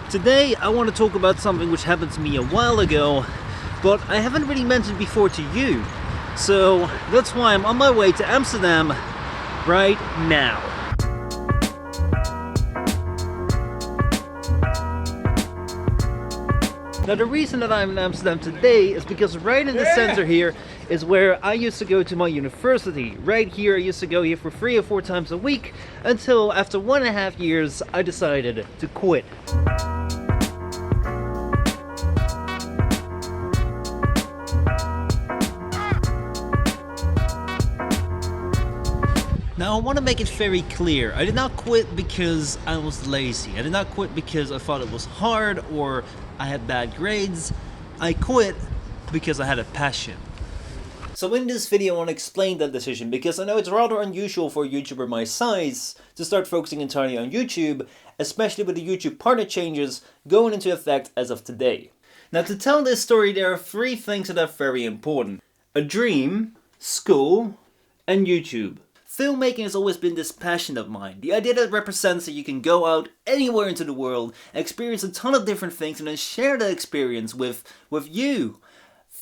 Today I want to talk about something which happened to me a while ago, but I haven't really mentioned before to you. So that's why I'm on my way to Amsterdam right now. Now the reason that I'm in Amsterdam today is because right in the center here is where I used to go to my university. Right here I used to go here for 3 or 4 times a week until after 1.5 years I decided to quit. Now I want to make it very clear, I did not quit because I was lazy. I did not quit because I thought it was hard or I had bad grades. I quit because I had a passion. So in this video I want to explain that decision because I know it's rather unusual for a YouTuber my size to start focusing entirely on YouTube, especially with the YouTube partner changes going into effect as of today. Now to tell this story there are 3 things that are very important. A dream, school, and YouTube. Filmmaking has always been this passion of mine. The idea that it represents that you can go out anywhere into the world, experience a ton of different things, and then share that experience with you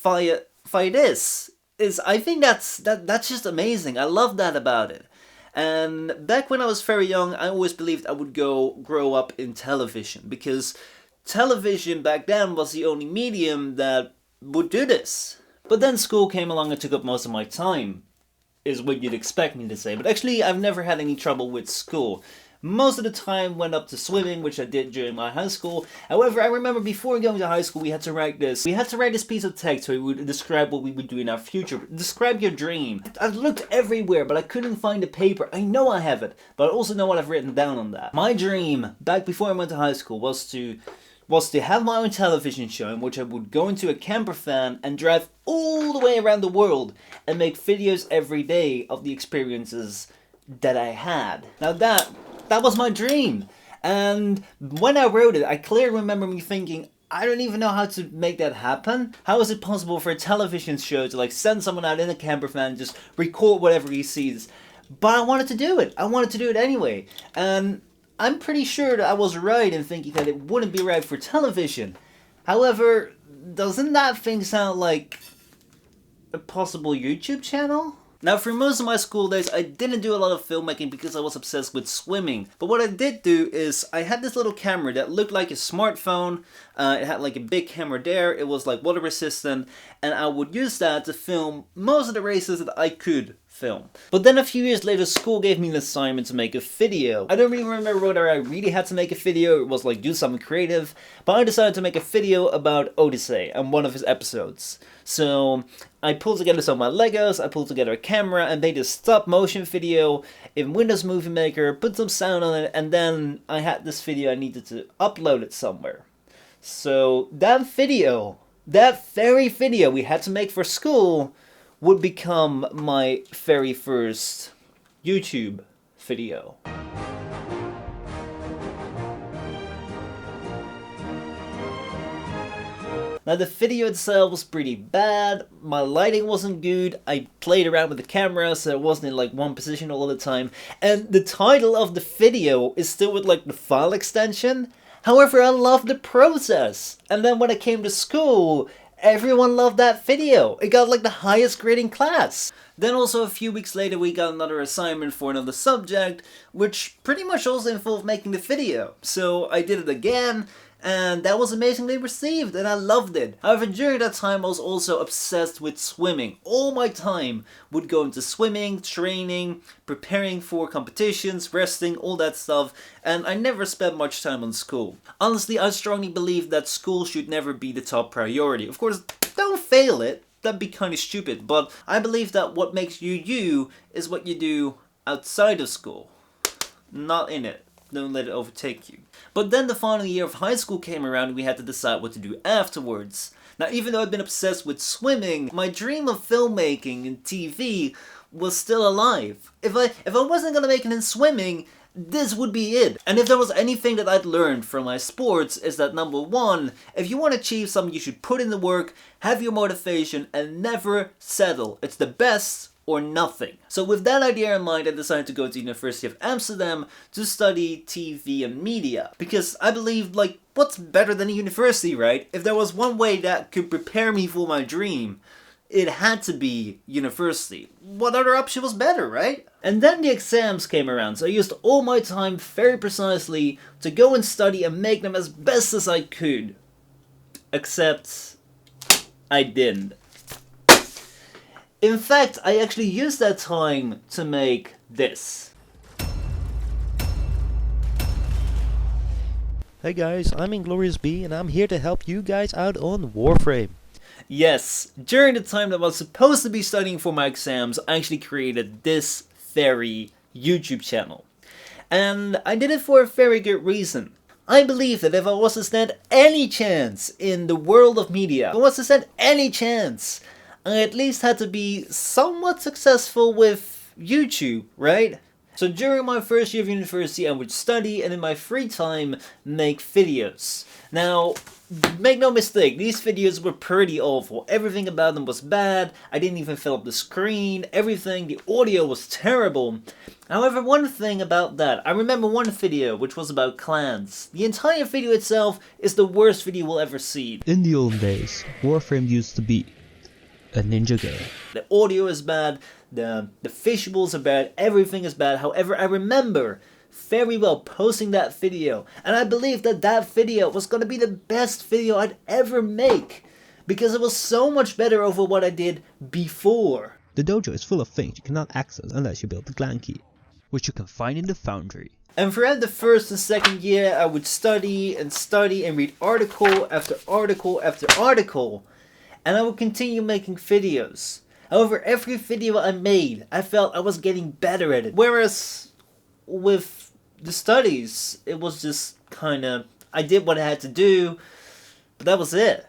via this is, I think that's just amazing. I love that about it. And back when I was very young, I always believed I would grow up in television because television back then was the only medium that would do this. But then school came along and took up most of my time, is what you'd expect me to say. But actually, I've never had any trouble with school. Most of the time went up to swimming, which I did during my high school. However, I remember before going to high school, we had to write this piece of text where we would describe what we would do in our future. Describe your dream. I've looked everywhere, but I couldn't find a paper. I know I have it, but I also know what I've written down on that. My dream, back before I went to high school, was to have my own television show in which I would go into a camper van and drive all the way around the world and make videos every day of the experiences that I had. Now that was my dream. And when I wrote it, I clearly remember me thinking, I don't even know how to make that happen. How is it possible for a television show to send someone out in a camper van and just record whatever he sees? But I wanted to do it. I wanted to do it anyway. And I'm pretty sure that I was right in thinking that it wouldn't be right for television. However, doesn't that thing sound like a possible YouTube channel? Now, for most of my school days, I didn't do a lot of filmmaking because I was obsessed with swimming. But what I did do is, I had this little camera that looked like a smartphone. It had a big camera there, it was water resistant, and I would use that to film most of the races that I could film. But then a few years later, school gave me an assignment to make a video. I don't really remember whether I really had to make a video, it was do something creative, but I decided to make a video about Odyssey and one of his episodes. So I pulled together some of my Legos, I pulled together a camera and made a stop motion video in Windows Movie Maker, put some sound on it, and then I had this video, I needed to upload it somewhere. So that very video we had to make for school would become my very first YouTube video. Now the video itself was pretty bad, my lighting wasn't good, I played around with the camera so it wasn't in one position all the time, and the title of the video is still with the file extension. However, I loved the process, and then when I came to school, everyone loved that video. It got the highest grade in class. Then also a few weeks later we got another assignment for another subject, which pretty much also involved making the video. So I did it again, and that was amazingly received, and I loved it. However, during that time I was also obsessed with swimming. All my time would go into swimming, training, preparing for competitions, resting, all that stuff, and I never spent much time on school. Honestly, I strongly believe that school should never be the top priority. Of course, don't fail it, that'd be kind of stupid, but I believe that what makes you you is what you do outside of school, not in it. Don't let it overtake you. But then the final year of high school came around and we had to decide what to do afterwards. Now, even though I'd been obsessed with swimming, my dream of filmmaking and TV was still alive. If I wasn't gonna make it in swimming, this would be it. And if there was anything that I'd learned from my sports, is that number 1, if you want to achieve something, you should put in the work, have your motivation, and never settle. It's the best or nothing. So with that idea in mind, I decided to go to the University of Amsterdam to study TV and media. Because I believed, like, what's better than a university, right? If there was one way that could prepare me for my dream, it had to be university. What other option was better, right? And then the exams came around, so I used all my time very precisely to go and study and make them as best as I could. Except I didn't. In fact, I actually used that time to make this. Hey guys, I'm Inglorious B and I'm here to help you guys out on Warframe. Yes, during the time that I was supposed to be studying for my exams, I actually created this very YouTube channel. And I did it for a very good reason. I believe that if I was to stand any chance in the world of media, if I was to stand any chance, I at least had to be somewhat successful with YouTube, right? So during my first year of university, I would study and in my free time make videos. Now, make no mistake, these videos were pretty awful. Everything about them was bad. I didn't even fill up the screen. Everything, the audio was terrible. However, one thing about that, I remember one video which was about clans. The entire video itself is the worst video we'll ever see. In the old days, Warframe used to be a ninja game. The audio is bad, the visuals are bad, everything is bad. However, I remember very well posting that video, and I believe that that video was going to be the best video I'd ever make, because it was so much better over what I did before. The dojo is full of things you cannot access unless you build the clan key, which you can find in the foundry. And throughout the first and second year, I would study and read article after article after article, and I would continue making videos. However, every video I made, I felt I was getting better at it. Whereas with the studies, it was just kinda, I did what I had to do, but that was it.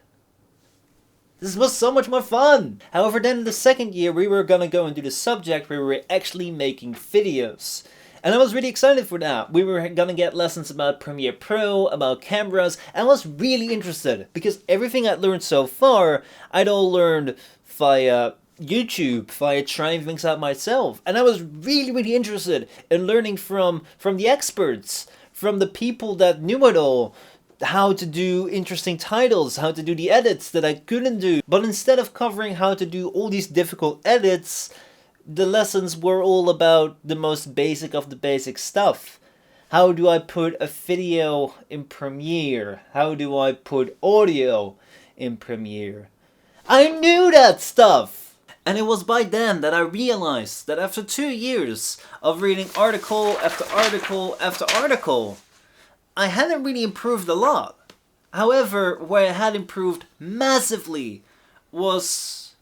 This was so much more fun! However, then in the second year, we were gonna go into the subject where we were actually making videos. And I was really excited for that. We were gonna get lessons about Premiere Pro, about cameras, and I was really interested, because everything I'd learned so far, I'd all learned via YouTube, via trying things out myself. And I was really interested in learning from the experts, from the people that knew it all, how to do interesting titles, how to do the edits that I couldn't do. But instead of covering how to do all these difficult edits, the lessons were all about the most basic of the basic stuff. How do I put a video in Premiere? How do I put audio in Premiere? I knew that stuff! And it was by then that I realized that after 2 years of reading article after article after article, I hadn't really improved a lot. However, where I had improved massively was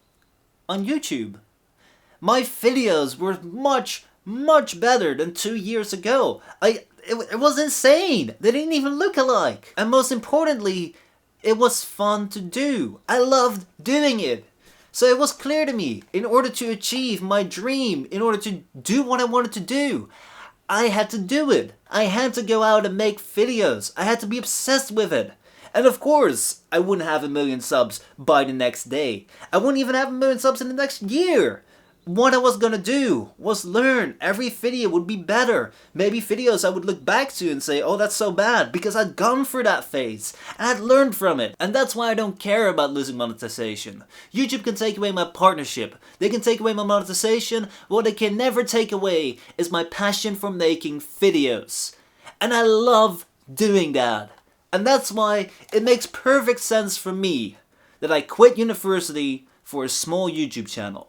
on YouTube. My videos were much better than 2 years ago. It was insane. They didn't even look alike. And most importantly, it was fun to do. I loved doing it. So it was clear to me, in order to achieve my dream, in order to do what I wanted to do, I had to do it. I had to go out and make videos. I had to be obsessed with it. And of course, I wouldn't have 1 million subs by the next day. I wouldn't even have 1 million subs in the next year. What I was gonna do was learn. Every video would be better. Maybe videos I would look back to and say, oh, that's so bad, because I'd gone through that phase. And I'd learned from it. And that's why I don't care about losing monetization. YouTube can take away my partnership. They can take away my monetization. What they can never take away is my passion for making videos. And I love doing that. And that's why it makes perfect sense for me that I quit university for a small YouTube channel.